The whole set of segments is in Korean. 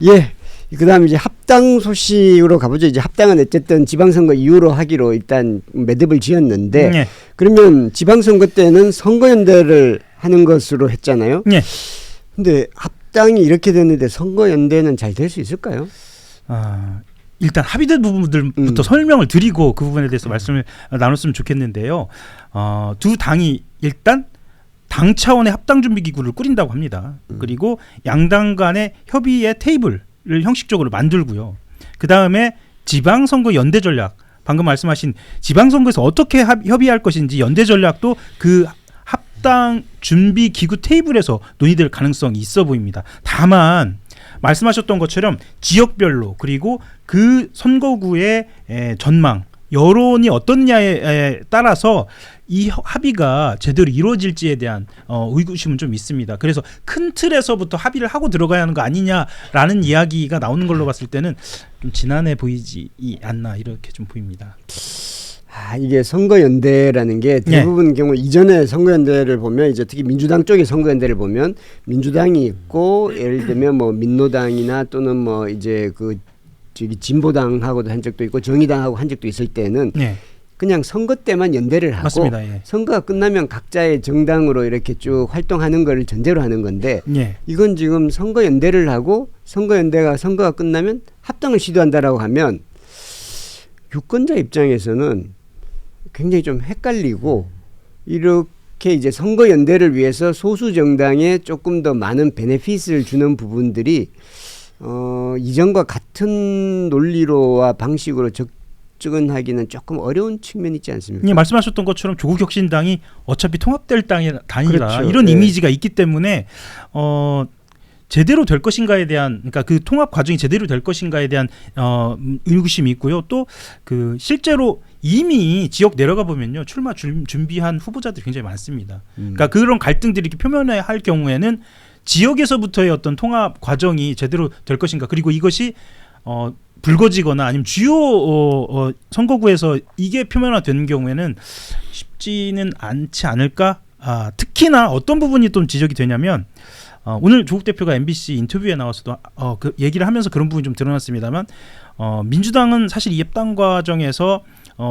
예. 그다음에 이제 합당 소식으로 가보죠. 이제 합당은 어쨌든 지방선거 이후로 하기로 일단 매듭을 지었는데 네. 그러면 지방선거 때는 선거연대를 하는 것으로 했잖아요. 네. 근데 합당이 이렇게 됐는데 선거연대는 잘 될 수 있을까요? 일단 합의된 부분들부터 설명을 드리고 그 부분에 대해서 말씀을 나눴으면 좋겠는데요. 두 당이 일단 당 차원의 합당준비기구를 꾸린다고 합니다. 그리고 양당 간의 협의의 테이블을 형식적으로 만들고요. 그 다음에 지방선거 연대 전략, 방금 말씀하신 지방선거에서 어떻게 협의할 것인지 연대 전략도 그 합당 준비 기구 테이블에서 논의될 가능성이 있어 보입니다. 다만 말씀하셨던 것처럼 지역별로 그리고 그 선거구의 전망, 여론이 어떻냐에 따라서 이 합의가 제대로 이루어질지에 대한 의구심은 좀 있습니다. 그래서 큰 틀에서부터 합의를 하고 들어가야 하는 거 아니냐라는 이야기가 나오는 걸로 봤을 때는 좀 지난해 보이지 않나 이렇게 좀 보입니다. 이게 선거연대라는 게 대부분 경우 이전에 선거연대를 보면 이제 특히 민주당 쪽의 선거연대를 보면 민주당이 있고 예를 들면 뭐 민노당이나 또는 뭐 이제 그 저기 진보당하고도 한 적도 있고 정의당하고 한 적도 있을 때는 그냥 선거 때만 연대를 하고 맞습니다. 예. 선거가 끝나면 각자의 정당으로 이렇게 쭉 활동하는 걸 전제로 하는 건데 이건 지금 선거연대를 하고 선거가 끝나면 합당을 시도한다라고 하면 유권자 입장에서는 굉장히 좀 헷갈리고 이렇게 이제 선거연대를 위해서 소수 정당에 조금 더 많은 베네핏을 주는 부분들이 이전과 같은 논리로와 방식으로 접근하기는 조금 어려운 측면이 있지 않습니까? 말씀하셨던 것처럼 조국혁신당이 어차피 통합될 당이라 그렇죠. 이런 이미지가 있기 때문에 제대로 될 것인가에 대한, 그러니까 그 통합 과정이 제대로 될 것인가에 대한 의구심이 있고요. 또 그 실제로 이미 지역 내려가 보면요, 출마 준비한 후보자들이 굉장히 많습니다. 그러니까 그런 갈등들이 이렇게 표면화할 경우에는 지역에서부터의 어떤 통합 과정이 제대로 될 것인가, 그리고 이것이 불거지거나 아니면 주요 선거구에서 이게 표면화되는 경우에는 쉽지는 않지 않을까. 특히나 어떤 부분이 좀 지적이 되냐면 오늘 조국 대표가 MBC 인터뷰에 나와서도 그 얘기를 하면서 그런 부분이 좀 드러났습니다만 민주당은 사실 이 합당 과정에서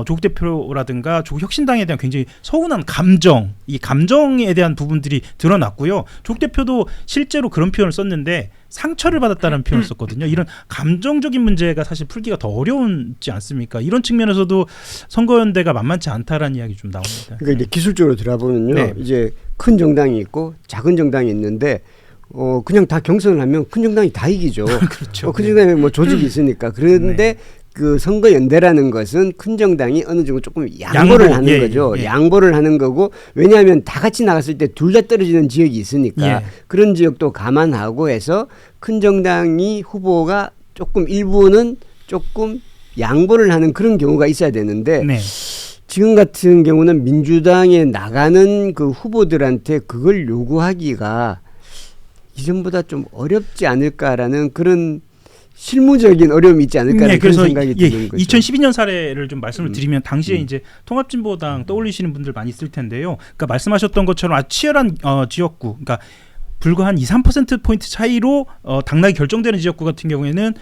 조국 대표라든가 조국 혁신당에 대한 굉장히 서운한 감정, 이 감정에 대한 부분들이 드러났고요. 조국 대표도 실제로 그런 표현을 썼는데 상처를 받았다는 표현을 썼거든요. 이런 감정적인 문제가 사실 풀기가 더 어려운지 않습니까? 이런 측면에서도 선거연대가 만만치 않다라는 이야기 좀 나옵니다. 그러니까 이제 기술적으로 들어보면요, 이제 큰 정당이 있고 작은 정당이 있는데 그냥 다 경선을 하면 큰 정당이 다 이기죠. 그렇죠. 큰 정당에 뭐 조직이 있으니까. 그런데 그 선거연대라는 것은 큰 정당이 어느 정도 조금 양보를 하는 거죠. 양보를 하는 거고, 왜냐하면 다 같이 나갔을 때 둘 다 떨어지는 지역이 있으니까 그런 지역도 감안하고 해서 큰 정당이 후보가 조금 일부는 조금 양보를 하는 그런 경우가 있어야 되는데 지금 같은 경우는 민주당에 나가는 그 후보들한테 그걸 요구하기가 이전보다 좀 어렵지 않을까라는 그런 실무적인 어려움이 있지 않을까라는 그런 생각이 드는 거죠. 2012년 사례를 좀 말씀을 드리면 당시에 이제 통합진보당 떠올리시는 분들 많이 있을 텐데요. 그러니까 말씀하셨던 것처럼 아주 치열한 지역구, 그러니까 불과 한 2~3%포인트 차이로 당락이 결정되는 지역구 같은 경우에는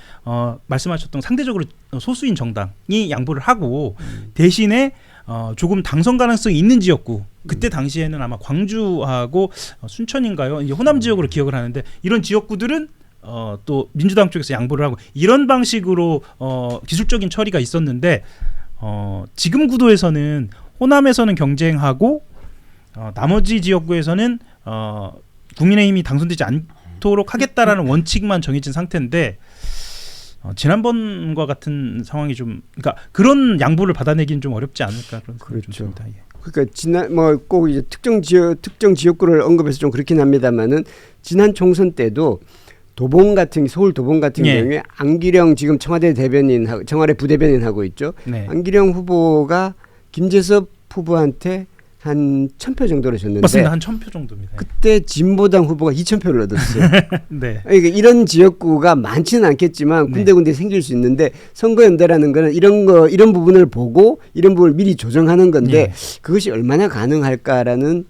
말씀하셨던 상대적으로 소수인 정당이 양보를 하고 대신에 조금 당선 가능성이 있는 지역구, 그때 당시에는 아마 광주하고 순천인가요? 이제 호남 지역으로 기억을 하는데 이런 지역구들은 또 민주당 쪽에서 양보를 하고 이런 방식으로 기술적인 처리가 있었는데 지금 구도에서는 호남에서는 경쟁하고 나머지 지역구에서는 국민의힘이 당선되지 않도록 하겠다라는 원칙만 정해진 상태인데 지난번과 같은 상황이 좀, 그러니까 그런 양보를 받아내기는 좀 어렵지 않을까 그런 생각이 좀 듭니다. 그러니까 지난 뭐 꼭 이제 특정 지역구를 언급해서 좀 그렇긴 합니다만은 지난 총선 때도 서울 도봉 같은 경우에 안기령 지금 청와대 부대변인 하고 있죠. 안기령 후보가 김재섭 후보한테 한 1,000표 정도를 줬는데 맞습니다. 한 1,000표 정도입니다. 그때 진보당 후보가 2,000표를 얻었어요. 그러니까 이런 지역구가 많지는 않겠지만 군데군데 생길 수 있는데 선거연대라는 거는 이런 부분을 보고 이런 부분을 미리 조정하는 건데 그것이 얼마나 가능할까라는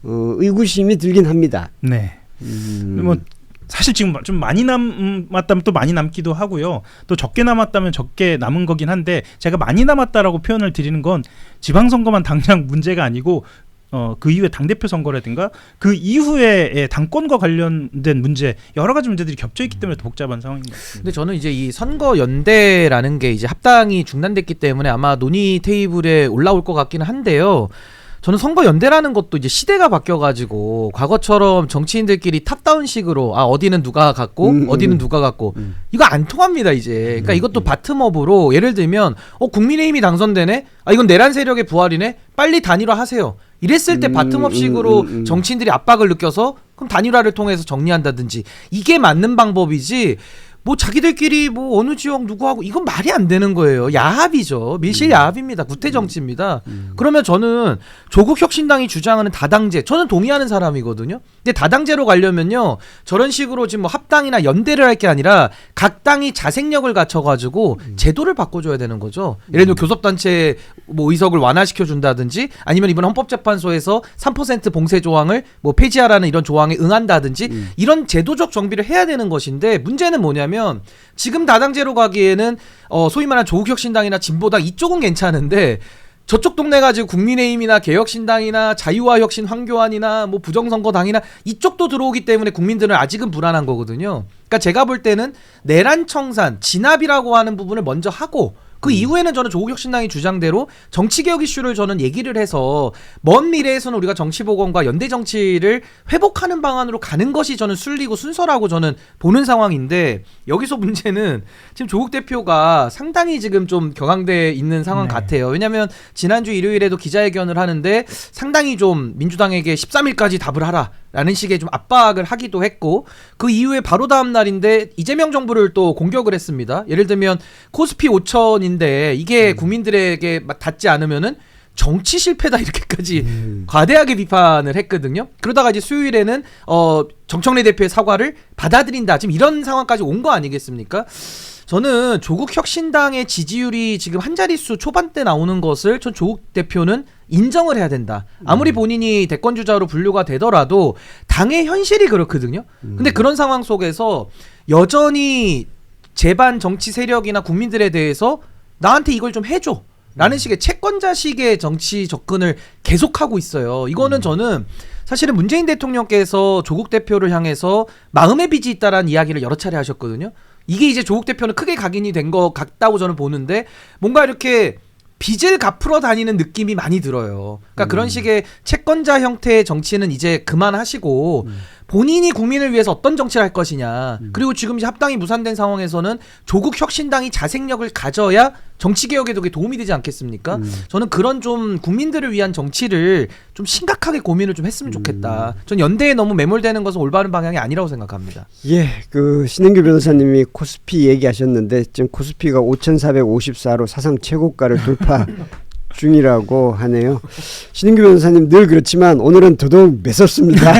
의구심이 들긴 합니다. 뭐 사실 지금 좀 많이 남았다면 또 많이 남기도 하고요. 또 적게 남았다면 적게 남은 거긴 한데 제가 많이 남았다라고 표현을 드리는 건 지방선거만 당장 문제가 아니고 그 이후에 당대표 선거라든가 그 이후에 당권과 관련된 문제 여러 가지 문제들이 겹쳐있기 때문에 더 복잡한 상황인 것 같습니다. 근데 저는 이제 이 선거 연대라는 게 이제 합당이 중단됐기 때문에 아마 논의 테이블에 올라올 것 같기는 한데요. 저는 선거 연대라는 것도 이제 시대가 바뀌어가지고 과거처럼 정치인들끼리 탑다운식으로 어디는 누가 갖고 어디는 누가 갖고 이거 안 통합니다 이제. 그러니까 이것도 바텀업으로 예를 들면 국민의힘이 당선되네. 이건 내란 세력의 부활이네. 빨리 단일화하세요. 이랬을 때 바텀업식으로 정치인들이 압박을 느껴서 그럼 단일화를 통해서 정리한다든지 이게 맞는 방법이지. 뭐 자기들끼리 뭐 어느 지역 누구하고 이건 말이 안 되는 거예요. 야합이죠. 밀실 야합입니다. 구태 정치입니다. 그러면 저는 조국 혁신당이 주장하는 다당제 저는 동의하는 사람이거든요. 근데 다당제로 가려면요. 저런 식으로 지금 뭐 합당이나 연대를 할 게 아니라 각 당이 자생력을 갖춰가지고 제도를 바꿔줘야 되는 거죠. 예를 들면 교섭단체 뭐 의석을 완화시켜 준다든지 아니면 이번 헌법재판소에서 3% 봉쇄 조항을 뭐 폐지하라는 이런 조항에 응한다든지 이런 제도적 정비를 해야 되는 것인데 문제는 뭐냐면 지금 다당제로 가기에는 소위 말하는 조국혁신당이나 진보당 이쪽은 괜찮은데 저쪽 동네 가지고 국민의힘이나 개혁신당이나 자유화혁신 황교안이나 뭐 부정선거당이나 이쪽도 들어오기 때문에 국민들은 아직은 불안한 거거든요. 그러니까 제가 볼 때는 내란 청산, 진압이라고 하는 부분을 먼저 하고 그 이후에는 저는 조국혁신당의 주장대로 정치개혁 이슈를 저는 얘기를 해서 먼 미래에서는 우리가 정치보건과 연대정치를 회복하는 방안으로 가는 것이 저는 순리고 순서라고 저는 보는 상황인데 여기서 문제는 지금 조국 대표가 상당히 지금 좀 격앙돼 있는 상황 같아요. 왜냐하면 지난주 일요일에도 기자회견을 하는데 상당히 좀 민주당에게 13일까지 답을 하라 라는 식의 좀 압박을 하기도 했고 그 이후에 바로 다음 날인데 이재명 정부를 또 공격을 했습니다. 예를 들면 코스피 5천인데 이게 국민들에게 닿지 않으면은 정치 실패다 이렇게까지 과대하게 비판을 했거든요. 그러다가 이제 수요일에는 정청래 대표의 사과를 받아들인다. 지금 이런 상황까지 온 거 아니겠습니까? 저는 조국 혁신당의 지지율이 지금 한 자릿수 초반대 나오는 것을 전 조국 대표는 인정을 해야 된다. 아무리 본인이 대권 주자로 분류가 되더라도 당의 현실이 그렇거든요. 근데 그런 상황 속에서 여전히 제반 정치 세력이나 국민들에 대해서 나한테 이걸 좀 해줘 라는 식의 채권자식의 정치 접근을 계속하고 있어요. 이거는 저는 사실은 문재인 대통령께서 조국 대표를 향해서 마음의 빚이 있다라는 이야기를 여러 차례 하셨거든요. 이게 이제 조국 대표는 크게 각인이 된 것 같다고 저는 보는데 뭔가 이렇게 빚을 갚으러 다니는 느낌이 많이 들어요. 그러니까 그런 식의 채권자 형태의 정치는 이제 그만하시고 본인이 국민을 위해서 어떤 정치를 할 것이냐. 그리고 지금 이제 합당이 무산된 상황에서는 조국 혁신당이 자생력을 가져야 정치개혁에도 그게 도움이 되지 않겠습니까? 저는 그런 좀 국민들을 위한 정치를 좀 심각하게 고민을 좀 했으면 좋겠다. 전 연대에 너무 매몰되는 것은 올바른 방향이 아니라고 생각합니다. 예, 그 신은규 변호사님이 코스피 얘기하셨는데 지금 코스피가 5,454로 사상 최고가를 돌파 중이라고 하네요. 신은규 변호사님 늘 그렇지만 오늘은 더더욱 매섭습니다.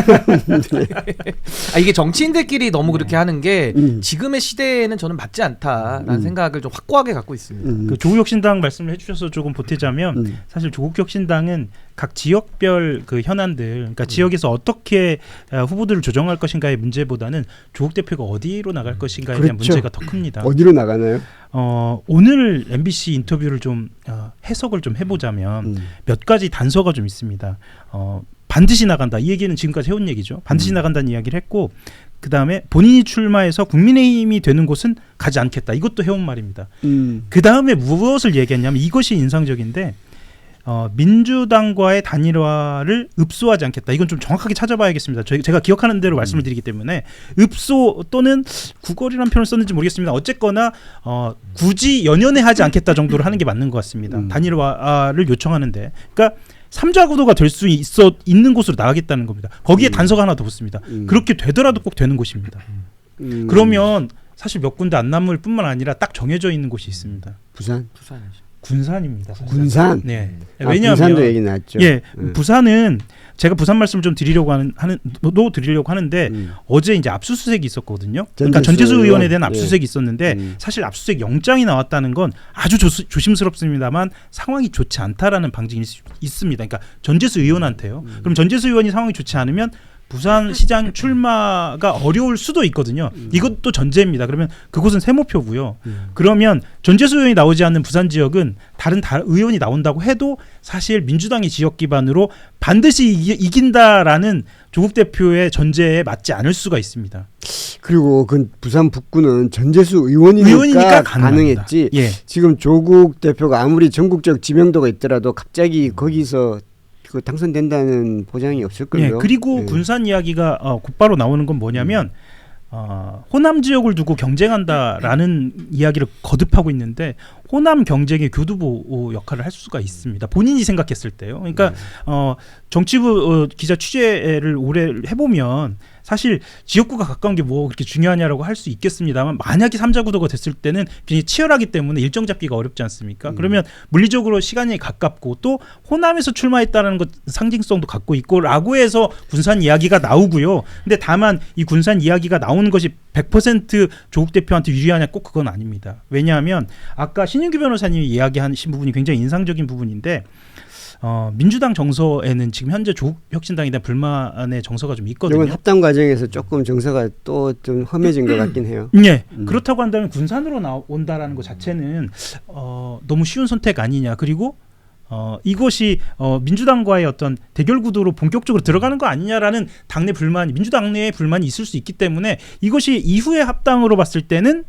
이게 정치인들끼리 너무 그렇게 하는 게 지금의 시대에는 저는 맞지 않다라는 생각을 좀 확고하게 갖고 있습니다. 그 조국혁신당 말씀을 해주셔서 조금 보태자면 사실 조국혁신당은 각 지역별 그 현안들, 그러니까 지역에서 어떻게 후보들을 조정할 것인가의 문제보다는 조국 대표가 어디로 나갈 것인가에 대한 문제가 더 큽니다. 어디로 나가나요? 오늘 MBC 인터뷰를 좀 해석을 좀 해보자면 몇 가지 단서가 좀 있습니다. 반드시 나간다. 이 얘기는 지금까지 해온 얘기죠. 반드시 나간다는 이야기를 했고 그 다음에 본인이 출마해서 국민의힘이 되는 곳은 가지 않겠다. 이것도 해온 말입니다. 그 다음에 무엇을 얘기했냐면 이것이 인상적인데 민주당과의 단일화를 읍소하지 않겠다. 이건 좀 정확하게 찾아봐야겠습니다. 제가 기억하는 대로 말씀을 드리기 때문에 읍소 또는 구걸이라는 표현을 썼는지 모르겠습니다. 어쨌거나 굳이 연연해 하지 않겠다 정도로 하는 게 맞는 것 같습니다. 단일화를 요청하는데 그러니까 3자 구도가 될 수 있는 곳으로 나가겠다는 겁니다. 거기에 단서가 하나 더 붙습니다. 그렇게 되더라도 꼭 되는 곳입니다. 그러면 사실 몇 군데 안 남을 뿐만 아니라 딱 정해져 있는 곳이 있습니다. 부산? 군산입니다. 군산? 네. 왜냐하면 군산도 얘기 나왔죠. 예, 부산은 제가 부산 말씀을 좀 드리려고 하는데 어제 이제 압수수색이 있었거든요. 그러니까 전재수 의원에 대한 압수수색이 있었는데 사실 압수수색 영장이 나왔다는 건 아주 조심스럽습니다만 상황이 좋지 않다라는 방증이 있습니다. 그러니까 전재수 의원한테요. 그럼 전재수 의원이 상황이 좋지 않으면 부산시장 출마가 어려울 수도 있거든요. 이것도 전제입니다. 그러면 그곳은 세모표고요. 그러면 전재수 의원이 나오지 않는 부산 지역은 다른 의원이 나온다고 해도 사실 민주당이 지역 기반으로 반드시 이긴다라는 조국 대표의 전제에 맞지 않을 수가 있습니다. 그리고 그 부산 북구는 전재수 의원이니까 가능했지. 예. 지금 조국 대표가 아무리 전국적 지명도가 있더라도 갑자기 거기서 그 당선된다는 보장이 없을걸요. 예. 그리고 군산 이야기가 곧바로 나오는 건 뭐냐면 호남 지역을 두고 경쟁한다라는 이야기를 거듭하고 있는데 호남 경쟁의 교두보 역할을 할 수가 있습니다. 본인이 생각했을 때요. 그러니까 정치부 기자 취재를 오래 해보면 사실 지역구가 가까운 게 뭐 그렇게 중요하냐라고 할 수 있겠습니다만 만약에 3자 구도가 됐을 때는 굉장히 치열하기 때문에 일정 잡기가 어렵지 않습니까? 그러면 물리적으로 시간이 가깝고 또 호남에서 출마했다는 것 상징성도 갖고 있고라고 해서 군산 이야기가 나오고요. 근데 다만 이 군산 이야기가 나오는 것이 100% 조국 대표한테 유리하냐 꼭 그건 아닙니다. 왜냐하면 아까 신윤규 변호사님이 이야기하신 부분이 굉장히 인상적인 부분인데 민주당 정서에는 지금 현재 조국 혁신당에 대한 불만의 정서가 좀 있거든요. 이번 합당 과정에서 조금 정서가 또 좀 험해진 것 같긴 해요. 네. 그렇다고 한다면 군산으로 나온다라는 것 자체는 너무 쉬운 선택 아니냐. 그리고 이것이 민주당과의 어떤 대결 구도로 본격적으로 들어가는 거 아니냐라는 당내 불만이 민주당 내에 불만이 있을 수 있기 때문에 이것이 이후의 합당으로 봤을 때는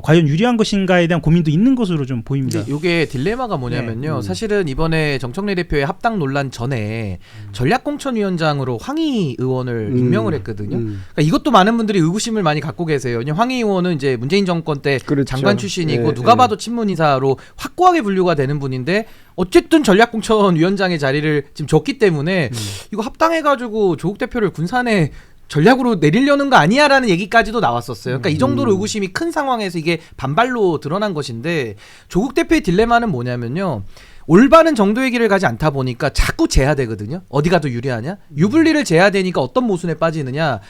과연 유리한 것인가에 대한 고민도 있는 것으로 좀 보입니다. 이게 딜레마가 뭐냐면요. 사실은 이번에 정청래 대표의 합당 논란 전에 전략공천위원장으로 황희 의원을 임명을 했거든요. 그러니까 이것도 많은 분들이 의구심을 많이 갖고 계세요. 황희 의원은 이제 문재인 정권 때 그렇죠. 장관 출신이고 누가 봐도 친문이사로 확고하게 분류가 되는 분인데 어쨌든 전략공천위원장의 자리를 지금 줬기 때문에 이거 합당해가지고 조국 대표를 군산에 전략으로 내리려는 거 아니야라는 얘기까지도 나왔었어요. 그러니까 이 정도로 의구심이 큰 상황에서 이게 반발로 드러난 것인데 조국 대표의 딜레마는 뭐냐면요. 올바른 정도의 길을 가지 않다 보니까 자꾸 제야되거든요. 어디가 더 유리하냐? 유불리를 제야되니까 어떤 모순에 빠지느냐.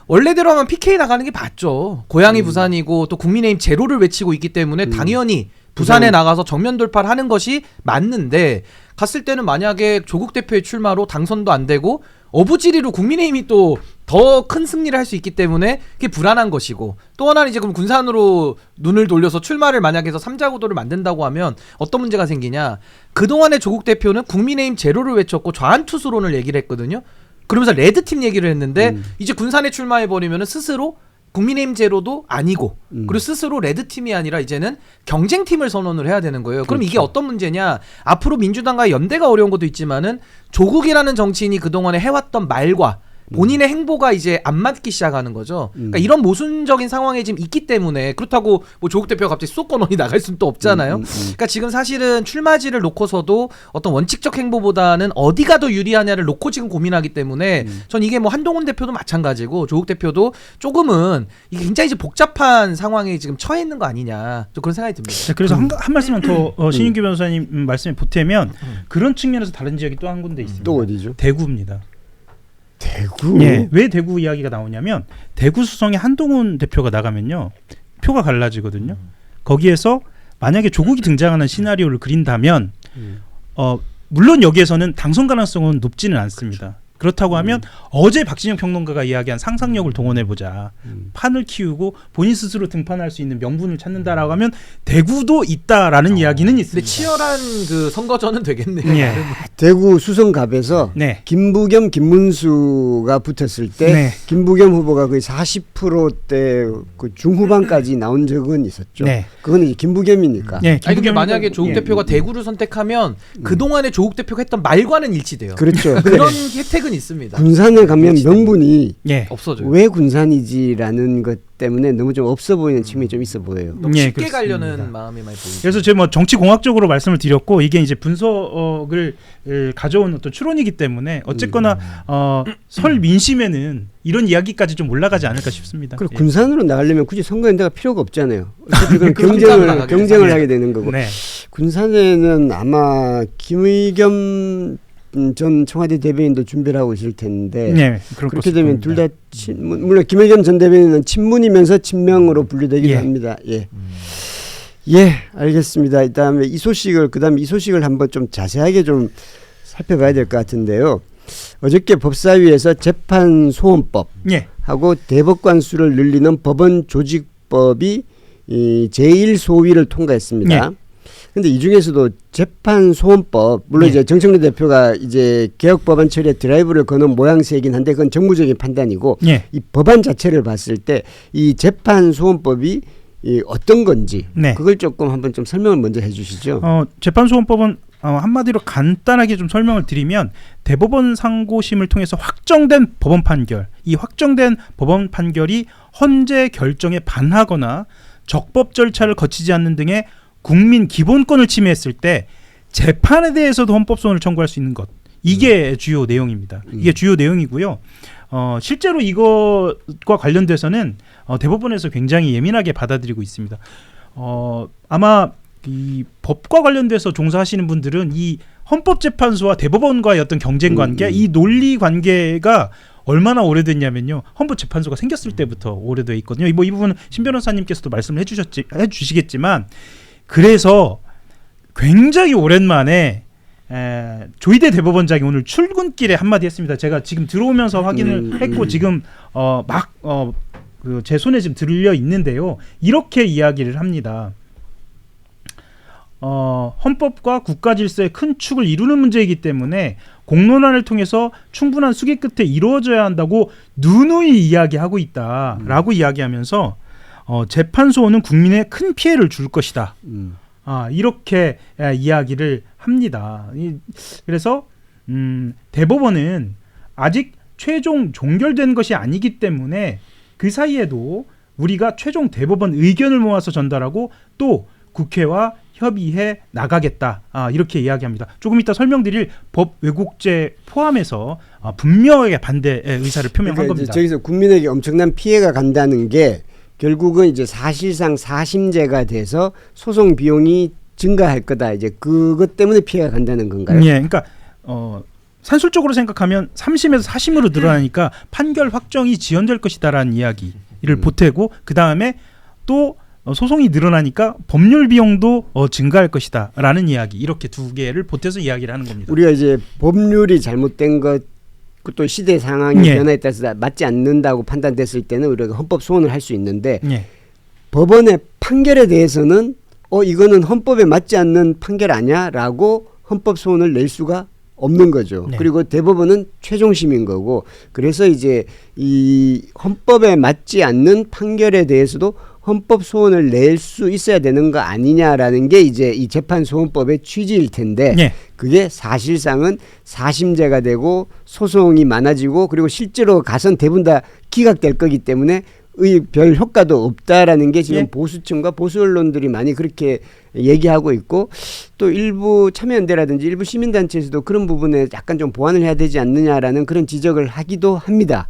원래대로 하면 PK 나가는 게 맞죠. 고향이 부산이고 또 국민의힘 제로를 외치고 있기 때문에 당연히 부산에 나가서 정면 돌파를 하는 것이 맞는데 갔을 때는 만약에 조국 대표의 출마로 당선도 안 되고 어부지리로 국민의힘이 또 더 큰 승리를 할 수 있기 때문에 그게 불안한 것이고 또 하나는 이제 그럼 군산으로 눈을 돌려서 출마를 만약에 해서 3자 구도를 만든다고 하면 어떤 문제가 생기냐. 그동안의 조국 대표는 국민의힘 제로를 외쳤고 좌안투수론을 얘기를 했거든요. 그러면서 레드팀 얘기를 했는데 이제 군산에 출마해버리면 스스로 국민의힘 제로도 아니고 그리고 스스로 레드팀이 아니라 이제는 경쟁팀을 선언을 해야 되는 거예요. 그럼 이게 어떤 문제냐. 앞으로 민주당과 연대가 어려운 것도 있지만은 조국이라는 정치인이 그동안에 해왔던 말과 본인의 행보가 이제 안 맞기 시작하는 거죠. 그러니까 이런 모순적인 상황에 지금 있기 때문에 그렇다고 뭐 조국 대표가 갑자기 수도권원이 나갈 수는 또 없잖아요. 그러니까 지금 사실은 출마지를 놓고서도 어떤 원칙적 행보보다는 어디가 더 유리하냐를 놓고 지금 고민하기 때문에 전 이게 뭐 한동훈 대표도 마찬가지고 조국 대표도 조금은 이게 굉장히 이제 복잡한 상황에 지금 처해 있는 거 아니냐 좀 그런 생각이 듭니다. 네, 그래서 한 말씀만 더 신윤규 변호사님 말씀에 보태면 그런 측면에서 다른 지역이 또 한 군데 있습니다. 또 어디죠? 대구입니다. 대구? 예, 왜 대구 이야기가 나오냐면 대구 수성에 한동훈 대표가 나가면요 표가 갈라지거든요. 거기에서 만약에 조국이 등장하는 시나리오를 그린다면 물론 여기에서는 당선 가능성은 높지는 않습니다. 그렇다고 하면 어제 박진영 평론가가 이야기한 상상력을 동원해보자. 판을 키우고 본인 스스로 등판할 수 있는 명분을 찾는다라고 하면 대구도 있다라는 이야기는 있습니다. 근데 치열한 그 선거전은 되겠네요. 예. 대구 수성갑에서 네. 김부겸, 김문수가 붙었을 때 네. 김부겸 후보가 거의 40%대 그 중후반까지 나온 적은 있었죠. 네. 그거는 이제 김부겸이니까. 네, 아니 근데 김부겸- 만약에 조국 예. 대표가 대구를 선택하면 그동안에 조국 대표가 했던 말과는 일치돼요. 그렇죠. 그런 혜택은 있습니다. 군산에 가면 명분이 예. 없어져요. 왜 군산이지라는 것 때문에 너무 좀 없어 보이는 측면이 좀 있어 보여요. 너무 예, 쉽게 그렇습니다. 가려는 마음이 많이 보이죠. 그래서 제가 뭐 정치 공학적으로 말씀을 드렸고 이게 이제 분석을 가져온 어떤 추론이기 때문에 어쨌거나 설 민심에는 이런 이야기까지 좀 올라가지 않을까 싶습니다. 그리고 예. 군산으로 나가려면 굳이 선거연대가 필요가 없잖아요. 어차피 그럼 그럼 경쟁을 나가겠죠. 경쟁을 하게 되는 거고. 네. 군산에는 아마 김의겸 전 청와대 대변인도 준비를 하고 있을 텐데 네, 그럴 그렇게 것으로 되면 보입니다. 둘 다 물론 김의겸 전 대변인은 친문이면서 친명으로 분류되기도 예. 합니다. 예. 예, 알겠습니다. 그다음에 이 소식을 한번 좀 자세하게 좀 살펴봐야 될 것 같은데요. 어저께 법사위에서 재판소원법 예. 하고 대법관 수를 늘리는 법원 조직법이 이 제1소위를 통과했습니다. 네. 근데 이 중에서도 재판소원법 물론 네. 이제 정청래 대표가 이제 개혁 법안 처리에 드라이브를 거는 모양새이긴 한데 그건 정무적인 판단이고 예. 이 법안 자체를 봤을 때 이 재판소원법이 이 어떤 건지 네. 그걸 조금 한번 좀 설명을 먼저 해주시죠. 재판소원법은 한마디로 간단하게 좀 설명을 드리면 대법원 상고심을 통해서 확정된 법원 판결, 이 확정된 법원 판결이 헌재 결정에 반하거나 적법 절차를 거치지 않는 등의 국민 기본권을 침해했을 때 재판에 대해서도 헌법소원을 청구할 수 있는 것. 이게 주요 내용입니다. 이게 주요 내용이고요. 실제로 이것과 관련돼서는 대법원에서 굉장히 예민하게 받아들이고 있습니다. 아마 이 법과 관련돼서 종사하시는 분들은 이 헌법재판소와 대법원과의 어떤 경쟁 관계, 이 논리 관계가 얼마나 오래됐냐면요. 헌법재판소가 생겼을 때부터 오래돼 있거든요. 뭐 이 부분은 신 변호사님께서도 말씀을 해주시겠지만, 그래서 굉장히 오랜만에 조희대 대법원장이 오늘 출근길에 한마디 했습니다. 제가 지금 들어오면서 확인을 했고 지금 제 손에 지금 들려 있는데요. 이렇게 이야기를 합니다. 헌법과 국가 질서의 큰 축을 이루는 문제이기 때문에 공론화를 통해서 충분한 수기 끝에 이루어져야 한다고 누누이 이야기하고 있다라고 이야기하면서 재판소는 국민에 큰 피해를 줄 것이다. 이렇게 이야기를 합니다. 그래서 대법원은 아직 최종 종결된 것이 아니기 때문에 그 사이에도 우리가 최종 대법원 의견을 모아서 전달하고 또 국회와 협의해 나가겠다. 이렇게 이야기합니다. 조금 이따 설명드릴 법 왜곡죄 포함해서 분명하게 반대의 의사를 표명한 그러니까 겁니다. 저기서 국민에게 엄청난 피해가 간다는 게 결국은 이제 사실상 사심제가 돼서 소송 비용이 증가할 거다. 이제 그것 때문에 피해가 간다는 건가요? 예, 그러니까 산술적으로 생각하면 3심에서 4심으로 늘어나니까 판결 확정이 지연될 것이다라는 이야기를 보태고 그 다음에 또 소송이 늘어나니까 법률 비용도 증가할 것이다라는 이야기, 이렇게 두 개를 보태서 이야기를 하는 겁니다. 우리가 이제 법률이 잘못된 것, 또 시대 상황의 변화에 따라서 맞지 않는다고 판단됐을 때는 우리가 헌법 소원을 할 수 있는데 법원의 판결에 대해서는 이거는 헌법에 맞지 않는 판결 아니야라고 헌법 소원을 낼 수가 없는 거죠. 그리고 대법원은 최종심인 거고, 그래서 이제 이 헌법에 맞지 않는 판결에 대해서도 헌법 소원을 낼 수 있어야 되는 거 아니냐라는 게 이제 이 재판소원법의 취지일 텐데 그게 사실상은 사심제가 되고 소송이 많아지고 그리고 실제로 가선 대부분 다 기각될 거기 때문에 별 효과도 없다라는 게 지금 보수층과 보수 언론들이 많이 그렇게 얘기하고 있고, 또 일부 참여연대라든지 일부 시민단체에서도 그런 부분에 약간 좀 보완을 해야 되지 않느냐라는 그런 지적을 하기도 합니다.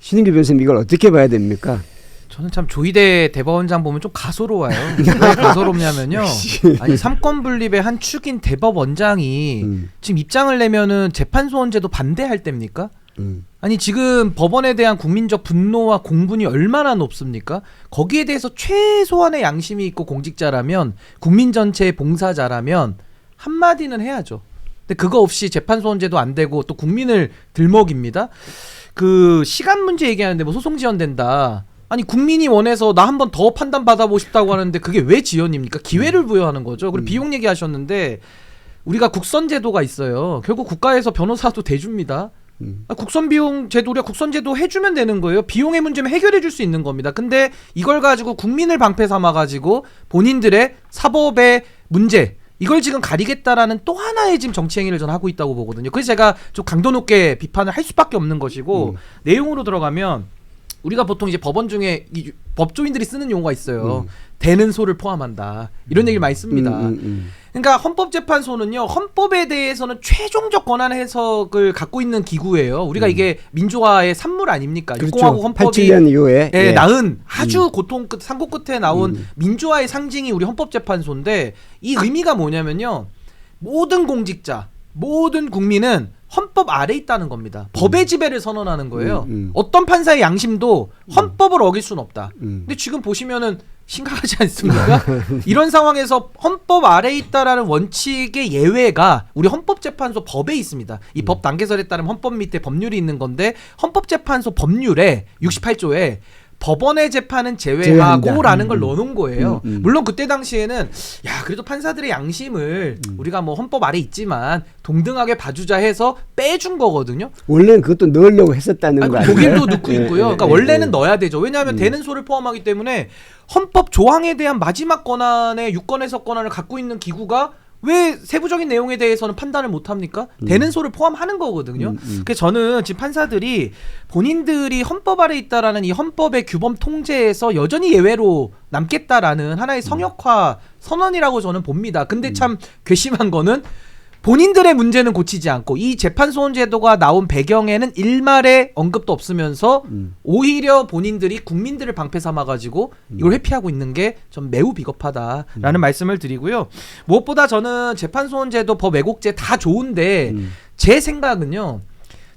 신은규 변호사님, 이걸 어떻게 봐야 됩니까? 저는 참 조희대 대법원장 보면 좀 가소로워요. 왜 가소롭냐면요. 아니 삼권 분립의 한 축인 대법원장이 지금 입장을 내면은 재판소원제도 반대할 때입니까? 아니 지금 법원에 대한 국민적 분노와 공분이 얼마나 높습니까? 거기에 대해서 최소한의 양심이 있고 공직자라면, 국민 전체의 봉사자라면 한마디는 해야죠. 근데 그거 없이 재판소원제도 안 되고 또 국민을 들먹입니다. 그 시간 문제 얘기하는데 뭐 소송 지연된다. 아니 국민이 원해서 나 한 번 더 판단 받아보고 싶다고 하는데 그게 왜 지연입니까? 기회를 부여하는 거죠. 그리고 비용 얘기하셨는데 우리가 국선제도가 있어요. 결국 국가에서 변호사도 대줍니다. 국선 비용 제도, 우리가 국선 제도 해주면 되는 거예요. 비용의 문제면 해결해 줄 수 있는 겁니다. 근데 이걸 가지고 국민을 방패 삼아 가지고 본인들의 사법의 문제, 이걸 지금 가리겠다라는 또 하나의 지금 정치 행위를 저는 하고 있다고 보거든요. 그래서 제가 좀 강도 높게 비판을 할 수밖에 없는 것이고, 내용으로 들어가면 우리가 보통 이제 법원 중에 이 법조인들이 쓰는 용어가 있어요. 되는 소를 포함한다. 이런 얘기를 많이 씁니다. 그러니까 헌법재판소는요, 헌법에 대해서는 최종적 권한 해석을 갖고 있는 기구예요. 우리가 이게 민주화의 산물 아닙니까? 그렇죠. 6공화국 헌법이 87년 이후에 낳은 아주 고통 끝, 산고 끝에 나온 민주화의 상징이 우리 헌법재판소인데, 이 의미가 뭐냐면요, 모든 공직자, 모든 국민은 헌법 아래 있다는 겁니다. 법의 지배를 선언하는 거예요. 어떤 판사의 양심도 헌법을 어길 수는 없다. 근데 지금 보시면은 심각하지 않습니까? 이런 상황에서 헌법 아래에 있다라는 원칙의 예외가 우리 헌법재판소 법에 있습니다. 이 법 단계설에 따르면 헌법 밑에 법률이 있는 건데 헌법재판소 법률에 68조에 법원의 재판은 제외하고라는 걸 넣어놓은 거예요. 물론 그때 당시에는 야 그래도 판사들의 양심을 우리가 뭐 헌법 아래 있지만 동등하게 봐주자 해서 빼준 거거든요. 원래는 그것도 넣으려고 했었다는 거 아니에요? 독일도 넣고 있고요. 그러니까 원래는 넣어야 되죠. 왜냐하면 되는 소를 포함하기 때문에 헌법 조항에 대한 마지막 권한의 유권 해석 권한을 갖고 있는 기구가 왜 세부적인 내용에 대해서는 판단을 못합니까? 되는 소를 포함하는 거거든요. 그래서 저는 지금 판사들이 본인들이 헌법 아래 있다라는 이 헌법의 규범 통제에서 여전히 예외로 남겠다라는 하나의 성역화 선언이라고 저는 봅니다. 근데 참 괘씸한 거는 본인들의 문제는 고치지 않고 이 재판소원 제도가 나온 배경에는 일말의 언급도 없으면서 오히려 본인들이 국민들을 방패 삼아가지고 이걸 회피하고 있는 게 좀 매우 비겁하다라는 말씀을 드리고요. 무엇보다 저는 재판소원 제도, 법 왜곡죄 다 좋은데 제 생각은요.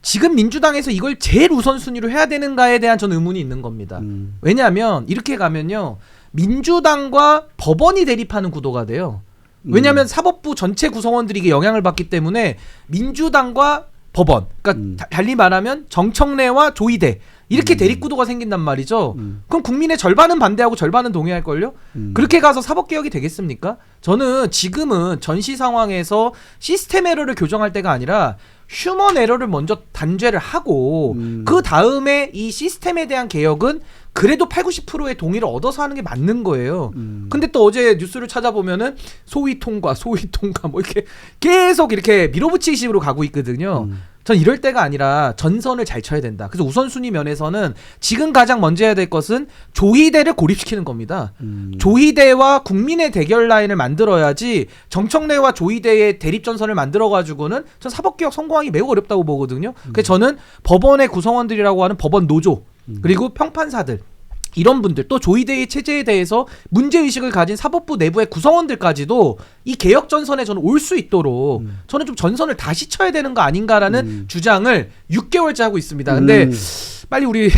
지금 민주당에서 이걸 제일 우선순위로 해야 되는가에 대한 저는 의문이 있는 겁니다. 왜냐하면 이렇게 가면요. 민주당과 법원이 대립하는 구도가 돼요. 왜냐하면 사법부 전체 구성원들이 이게 영향을 받기 때문에 민주당과 법원, 그러니까 달리 말하면 정청래와 조희대 이렇게 대립구도가 생긴단 말이죠. 그럼 국민의 절반은 반대하고 절반은 동의할걸요? 그렇게 가서 사법개혁이 되겠습니까? 저는 지금은 전시 상황에서 시스템 에러를 교정할 때가 아니라 휴먼 에러를 먼저 단죄를 하고 그 다음에 이 시스템에 대한 개혁은 그래도 80-90%의 동의를 얻어서 하는 게 맞는 거예요. 근데 또 어제 뉴스를 찾아보면은 소위 통과 뭐 이렇게 계속 이렇게 밀어붙이기식으로 가고 있거든요. 전 이럴 때가 아니라 전선을 잘 쳐야 된다. 그래서 우선순위 면에서는 지금 가장 먼저 해야 될 것은 조희대를 고립시키는 겁니다. 조희대와 국민의 대결 라인을 만들어야지 정청래와 조희대의 대립 전선을 만들어가지고는 전 사법개혁 성공하기 매우 어렵다고 보거든요. 그래서 저는 법원의 구성원들이라고 하는 법원 노조 그리고 평판사들 이런 분들 또 조희대의 체제에 대해서 문제의식을 가진 사법부 내부의 구성원들까지도 이 개혁 전선에 저는 올 수 있도록 저는 좀 전선을 다시 쳐야 되는 거 아닌가라는 주장을 6개월째 하고 있습니다. 근데 빨리 우리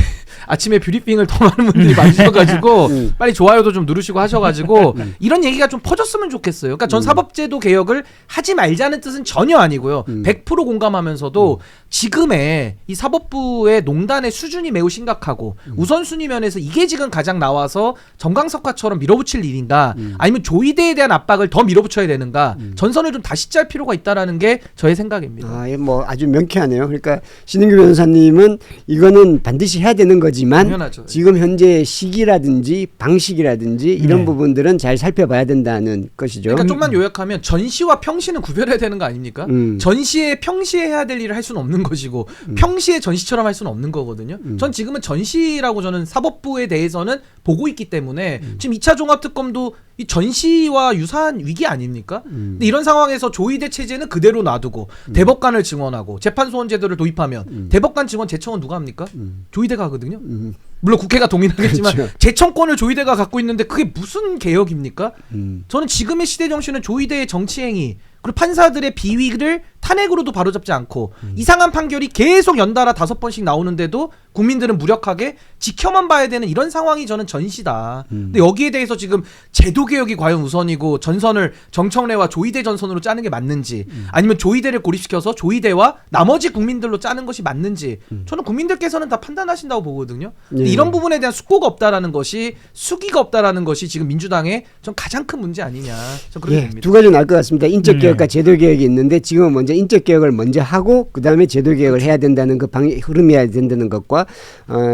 아침에 뷰리핑을 더 많은 분들이 많으셔가지고 빨리 좋아요도 좀 누르시고 하셔가지고 이런 얘기가 좀 퍼졌으면 좋겠어요. 그러니까 전 사법제도 개혁을 하지 말자는 뜻은 전혀 아니고요. 100% 공감하면서도 지금의 이 사법부의 농단의 수준이 매우 심각하고 우선순위 면에서 이게 지금 가장 나와서 정강석화처럼 밀어붙일 일인가 아니면 조희대에 대한 압박을 더 밀어붙여야 되는가 전선을 좀 다시 짤 필요가 있다라는 게 저의 생각입니다. 뭐 아주 명쾌하네요. 그러니까 신인규 변호사님은 이거는 반드시 해야 되는 거지만 당연하죠. 지금 현재 시기라든지 방식이라든지 이런 부분들은 잘 살펴봐야 된다는 것이죠. 그러니까 좀만 요약하면 전시와 평시는 구별해야 되는 거 아닙니까? 전시에 평시에 해야 될 일을 할 수는 없는 것이고 평시에 전시처럼 할 수는 없는 거거든요. 전 지금은 전시라고 저는 사법부에 대해서는 보고 있기 때문에 지금 2차 종합특검도 이 전시와 유사한 위기 아닙니까? 근데 이런 상황에서 조희대 체제는 그대로 놔두고 대법관을 증원하고 재판소원 제도를 도입하면 대법관 증원 제청은 누가 합니까? 조희대가 하거든요. 물론 국회가 동의하겠지만 그렇죠. 제청권을 조희대가 갖고 있는데 그게 무슨 개혁입니까? 저는 지금의 시대 정신은 조희대의 정치행위 그리고 판사들의 비위를 탄핵으로도 바로잡지 않고 이상한 판결이 계속 연달아 5번씩 나오는데도 국민들은 무력하게 지켜만 봐야 되는 이런 상황이 저는 전시다. 근데 여기에 대해서 지금 제도개혁이 과연 우선이고 전선을 정청래와 조희대 전선으로 짜는 게 맞는지 아니면 조희대를 고립시켜서 조희대와 나머지 국민들로 짜는 것이 맞는지 저는 국민들께서는 다 판단하신다고 보거든요. 근데 이런 부분에 대한 숙고가 없다라는 것이 수기가 없다라는 것이 지금 민주당의 전 가장 큰 문제 아니냐. 전 그렇게 봅니다. 두 가지는 알 것 같습니다. 인적 개혁과 제도 개혁이 있는데 지금은 먼저 인적 개혁을 먼저 하고 그다음에 제도 개혁을 해야 된다는 그 흐름이어야 된다는 것과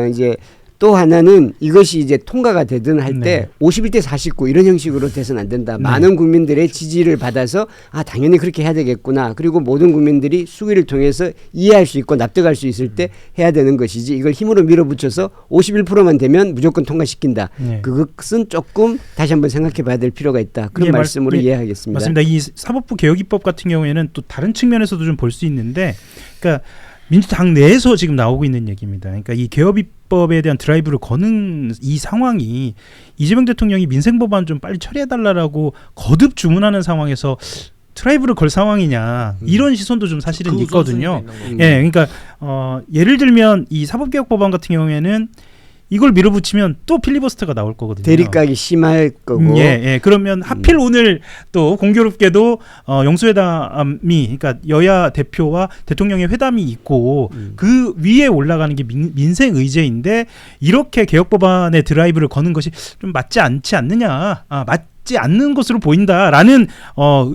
이제 또 하나는 이것이 이제 통과가 되든 할 때 51대 49 이런 형식으로 돼서는 안 된다. 많은 국민들의 지지를 받아서 당연히 그렇게 해야 되겠구나. 그리고 모든 국민들이 수기를 통해서 이해할 수 있고 납득할 수 있을 때 해야 되는 것이지 이걸 힘으로 밀어붙여서 51%만 되면 무조건 통과시킨다. 그것은 조금 다시 한번 생각해 봐야 될 필요가 있다. 그런 말씀으로 이해하겠습니다. 맞습니다. 이 사법부 개혁 입법 같은 경우에는 또 다른 측면에서도 좀 볼 수 있는데 그러니까 민주당 내에서 지금 나오고 있는 얘기입니다. 그러니까 이 개혁 입법에 대한 드라이브를 거는 이 상황이 이재명 대통령이 민생 법안 좀 빨리 처리해달라고 거듭 주문하는 상황에서 드라이브를 걸 상황이냐 이런 시선도 좀 사실은 있거든요. 그러니까 예를 들면 이 사법개혁 법안 같은 경우에는 이걸 밀어붙이면 또 필리버스터가 나올 거거든요. 대립각이 심할 거고. 예. 그러면 하필 오늘 또 공교롭게도 영수회담이 그러니까 여야 대표와 대통령의 회담이 있고 그 위에 올라가는 게 민생 의제인데 이렇게 개혁 법안의 드라이브를 거는 것이 좀 맞지 않지 않느냐. 맞지 않는 것으로 보인다라는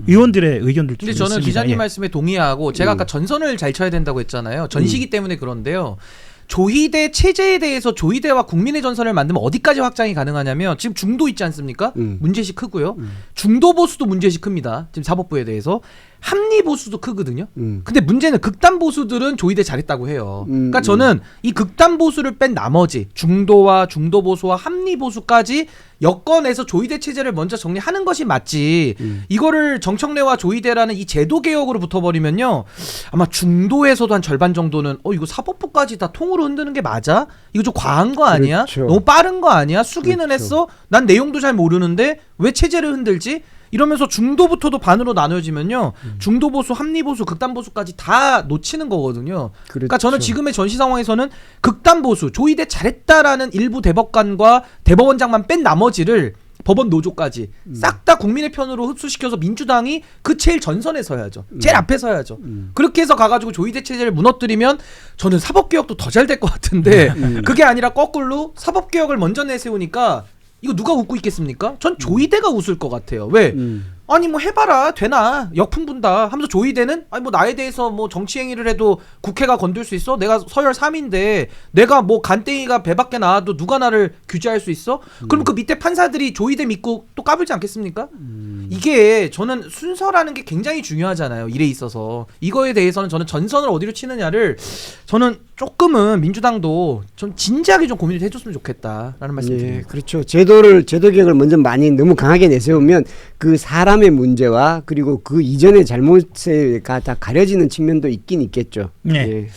의원들의 의견들도 근데 저는 있습니다. 기자님 예. 말씀에 동의하고 제가 아까 전선을 잘 쳐야 된다고 했잖아요. 전시기 때문에 그런데요. 조희대 체제에 대해서 조희대와 국민의 전선을 만들면 어디까지 확장이 가능하냐면 지금 중도 있지 않습니까? 문제시 크고요. 중도 보수도 문제시 큽니다. 지금 사법부에 대해서 합리 보수도 크거든요. 근데 문제는 극단 보수들은 조희대 잘했다고 해요. 그러니까 저는 이 극단 보수를 뺀 나머지 중도와 중도 보수와 합리 보수까지 여건에서 조희대 체제를 먼저 정리하는 것이 맞지. 이거를 정청래와 조희대라는 이 제도 개혁으로 붙어버리면요. 아마 중도에서도 한 절반 정도는 이거 사법부까지 다 통으로 흔드는 게 맞아? 이거 좀 과한 거 아니야? 그렇죠. 너무 빠른 거 아니야? 수기는 그렇죠. 했어? 난 내용도 잘 모르는데 왜 체제를 흔들지? 이러면서 중도부터도 반으로 나눠지면요. 중도 보수, 합리 보수, 극단 보수까지 다 놓치는 거거든요. 그러니까 저는 지금의 전시 상황에서는 극단 보수, 조희대 잘했다라는 일부 대법관과 대법원장만 뺀 나머지를 법원 노조까지 싹 다 국민의 편으로 흡수시켜서 민주당이 그 제일 전선에 서야죠. 제일 앞에 서야죠. 그렇게 해서 가가지고 조희대 체제를 무너뜨리면 저는 사법개혁도 더 잘 될 것 같은데 그게 아니라 거꾸로 사법개혁을 먼저 내세우니까 이거 누가 웃고 있겠습니까? 전 조희대가 웃을 것 같아요. 왜? 아니 뭐 해봐라 되나 역풍 분다 하면서 조희대는 아니 뭐 나에 대해서 뭐 정치 행위를 해도 국회가 건들 수 있어? 내가 서열 3인데 내가 뭐 간땡이가 배 밖에 나와도 누가 나를 규제할 수 있어? 그럼 그 밑에 판사들이 조희대 믿고 또 까불지 않겠습니까? 이게 저는 순서라는 게 굉장히 중요하잖아요. 일에 있어서 이거에 대해서는 저는 전선을 어디로 치느냐를 저는 조금은 민주당도 좀 진지하게 좀 고민을 해줬으면 좋겠다라는 말씀드립니다. 예, 그렇죠. 제도 개혁을 먼저 많이 너무 강하게 내세우면 그 사람의 문제와 그리고 그 이전의 잘못에 다 가려지는 측면도 있긴 있겠죠. 네. 예.